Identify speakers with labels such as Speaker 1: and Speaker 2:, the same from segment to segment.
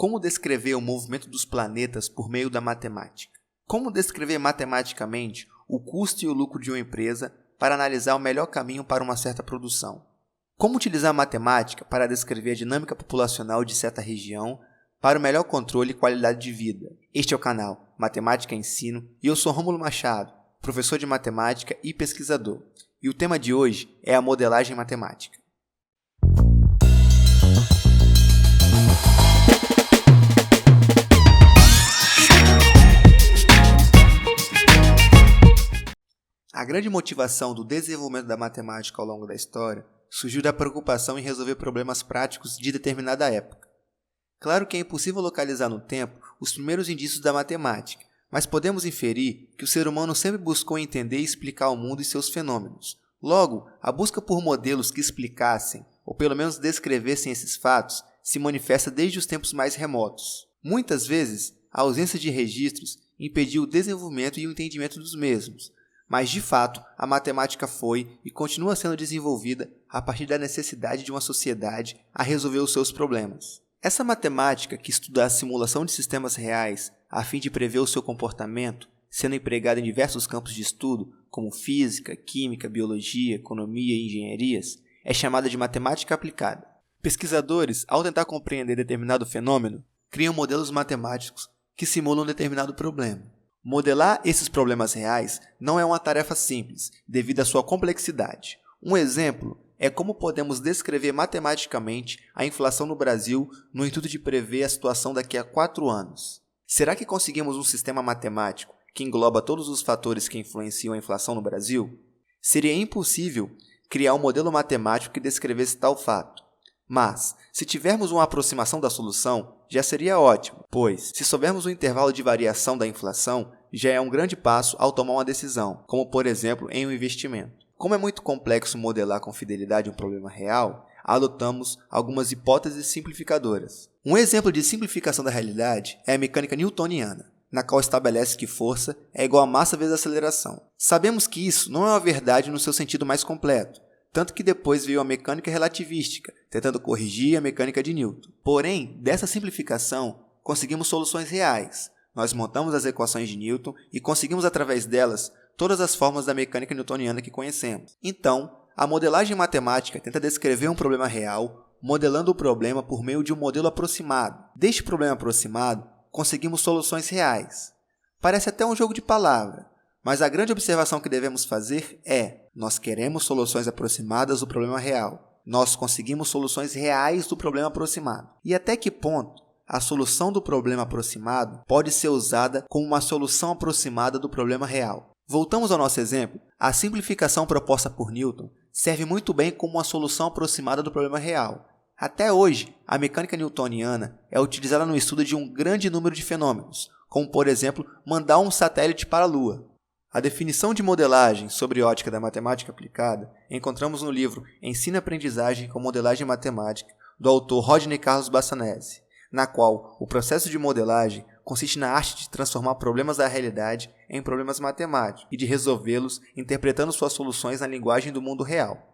Speaker 1: Como descrever o movimento dos planetas por meio da matemática? Como descrever matematicamente o custo e o lucro de uma empresa para analisar o melhor caminho para uma certa produção? Como utilizar a matemática para descrever a dinâmica populacional de certa região para o melhor controle e qualidade de vida? Este é o canal Matemática Ensino e eu sou Rômulo Machado, professor de matemática e pesquisador. E o tema de hoje é a modelagem matemática. A grande motivação do desenvolvimento da matemática ao longo da história surgiu da preocupação em resolver problemas práticos de determinada época. Claro que é impossível localizar no tempo os primeiros indícios da matemática, mas podemos inferir que o ser humano sempre buscou entender e explicar o mundo e seus fenômenos. Logo, a busca por modelos que explicassem, ou pelo menos descrevessem esses fatos, se manifesta desde os tempos mais remotos. Muitas vezes, a ausência de registros impediu o desenvolvimento e o entendimento dos mesmos, mas, de fato, a matemática foi e continua sendo desenvolvida a partir da necessidade de uma sociedade a resolver os seus problemas. Essa matemática, que estuda a simulação de sistemas reais a fim de prever o seu comportamento, sendo empregada em diversos campos de estudo, como física, química, biologia, economia e engenharias, é chamada de matemática aplicada. Pesquisadores, ao tentar compreender determinado fenômeno, criam modelos matemáticos que simulam determinado problema. Modelar esses problemas reais não é uma tarefa simples, devido à sua complexidade. Um exemplo é como podemos descrever matematicamente a inflação no Brasil no intuito de prever a situação daqui a 4 anos. Será que conseguimos um sistema matemático que engloba todos os fatores que influenciam a inflação no Brasil? Seria impossível criar um modelo matemático que descrevesse tal fato. Mas, se tivermos uma aproximação da solução, já seria ótimo, pois, se soubermos o intervalo de variação da inflação, já é um grande passo ao tomar uma decisão, como por exemplo em um investimento. Como é muito complexo modelar com fidelidade um problema real, adotamos algumas hipóteses simplificadoras. Um exemplo de simplificação da realidade é a mecânica newtoniana, na qual estabelece que força é igual a massa vezes aceleração. Sabemos que isso não é uma verdade no seu sentido mais completo, tanto que depois veio a mecânica relativística, tentando corrigir a mecânica de Newton. Porém, dessa simplificação, conseguimos soluções reais. Nós montamos as equações de Newton e conseguimos, através delas, todas as formas da mecânica newtoniana que conhecemos. Então, a modelagem matemática tenta descrever um problema real, modelando o problema por meio de um modelo aproximado. Deste problema aproximado, conseguimos soluções reais. Parece até um jogo de palavras, mas a grande observação que devemos fazer é: nós queremos soluções aproximadas do problema real. Nós conseguimos soluções reais do problema aproximado. E até que ponto a solução do problema aproximado pode ser usada como uma solução aproximada do problema real? Voltamos ao nosso exemplo. A simplificação proposta por Newton serve muito bem como uma solução aproximada do problema real. Até hoje, a mecânica newtoniana é utilizada no estudo de um grande número de fenômenos, como, por exemplo, mandar um satélite para a Lua. A definição de modelagem sobre ótica da matemática aplicada encontramos no livro Ensino e Aprendizagem com Modelagem Matemática, do autor Rodney Carlos Bassanese, na qual o processo de modelagem consiste na arte de transformar problemas da realidade em problemas matemáticos e de resolvê-los interpretando suas soluções na linguagem do mundo real.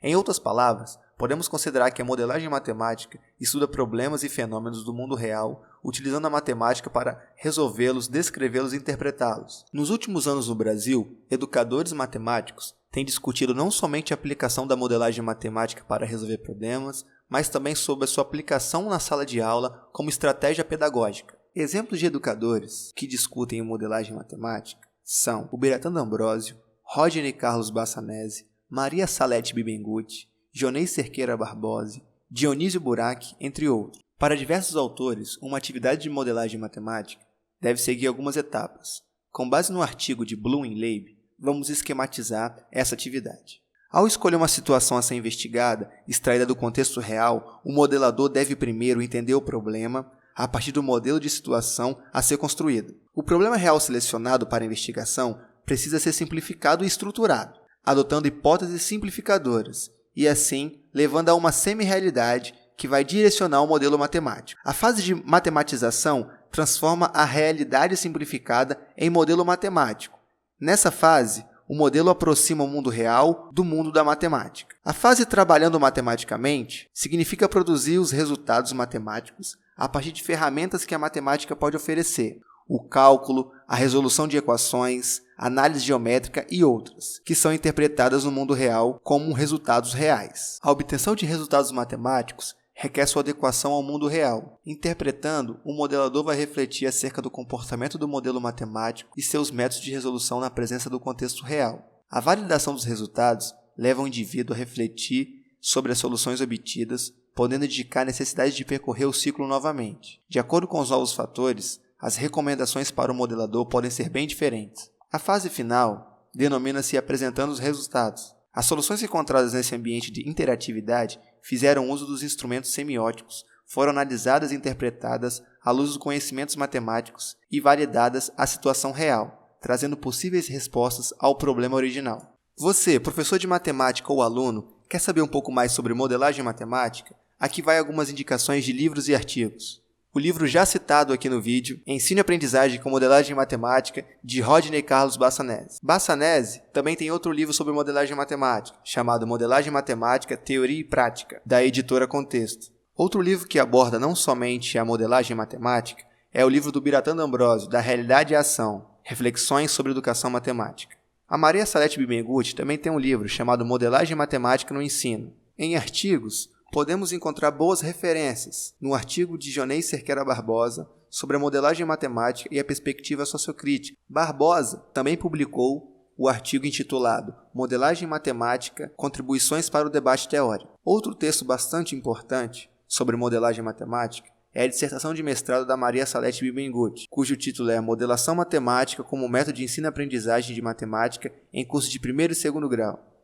Speaker 1: Em outras palavras, podemos considerar que a modelagem matemática estuda problemas e fenômenos do mundo real, utilizando a matemática para resolvê-los, descrevê-los e interpretá-los. Nos últimos anos no Brasil, educadores matemáticos têm discutido não somente a aplicação da modelagem matemática para resolver problemas, mas também sobre a sua aplicação na sala de aula como estratégia pedagógica. Exemplos de educadores que discutem modelagem matemática são o Biratan D'Ambrosio, Rodney Carlos Bassanese, Maria Salete Bibenguti, Jonei Cerqueira Barbosa, Dionísio Burac, entre outros. Para diversos autores, uma atividade de modelagem matemática deve seguir algumas etapas. Com base no artigo de Bloom e Leib, vamos esquematizar essa atividade. Ao escolher uma situação a ser investigada, extraída do contexto real, o modelador deve primeiro entender o problema a partir do modelo de situação a ser construído. O problema real selecionado para a investigação precisa ser simplificado e estruturado, adotando hipóteses simplificadoras, e assim levando a uma semi-realidade que vai direcionar o modelo matemático. A fase de matematização transforma a realidade simplificada em modelo matemático. Nessa fase, o modelo aproxima o mundo real do mundo da matemática. A fase trabalhando matematicamente significa produzir os resultados matemáticos a partir de ferramentas que a matemática pode oferecer, o cálculo, a resolução de equações, análise geométrica e outras, que são interpretadas no mundo real como resultados reais. A obtenção de resultados matemáticos requer sua adequação ao mundo real. Interpretando, o modelador vai refletir acerca do comportamento do modelo matemático e seus métodos de resolução na presença do contexto real. A validação dos resultados leva o indivíduo a refletir sobre as soluções obtidas, podendo indicar a necessidade de percorrer o ciclo novamente. De acordo com os novos fatores, as recomendações para o modelador podem ser bem diferentes. A fase final denomina-se apresentando os resultados. As soluções encontradas nesse ambiente de interatividade fizeram uso dos instrumentos semióticos, foram analisadas e interpretadas à luz dos conhecimentos matemáticos e validadas à situação real, trazendo possíveis respostas ao problema original. Você, professor de matemática ou aluno, quer saber um pouco mais sobre modelagem matemática? Aqui vai algumas indicações de livros e artigos. O livro já citado aqui no vídeo, Ensino e Aprendizagem com Modelagem Matemática, de Rodney Carlos Bassanese. Bassanese também tem outro livro sobre modelagem matemática, chamado Modelagem Matemática, Teoria e Prática, da editora Contexto. Outro livro que aborda não somente a modelagem matemática é o livro do Biratan D'Ambrosio, Da Realidade e Ação, Reflexões sobre Educação Matemática. A Maria Salete Bittencourt também tem um livro chamado Modelagem Matemática no Ensino. Em artigos, podemos encontrar boas referências no artigo de Jonei Cerqueira Barbosa sobre a modelagem matemática e a perspectiva sociocrítica. Barbosa também publicou o artigo intitulado Modelagem Matemática, Contribuições para o Debate Teórico. Outro texto bastante importante sobre modelagem matemática é a dissertação de mestrado da Maria Salete Bittencourt, cujo título é Modelação Matemática como Método de Ensino e Aprendizagem de Matemática em curso de 1º e 2º grau.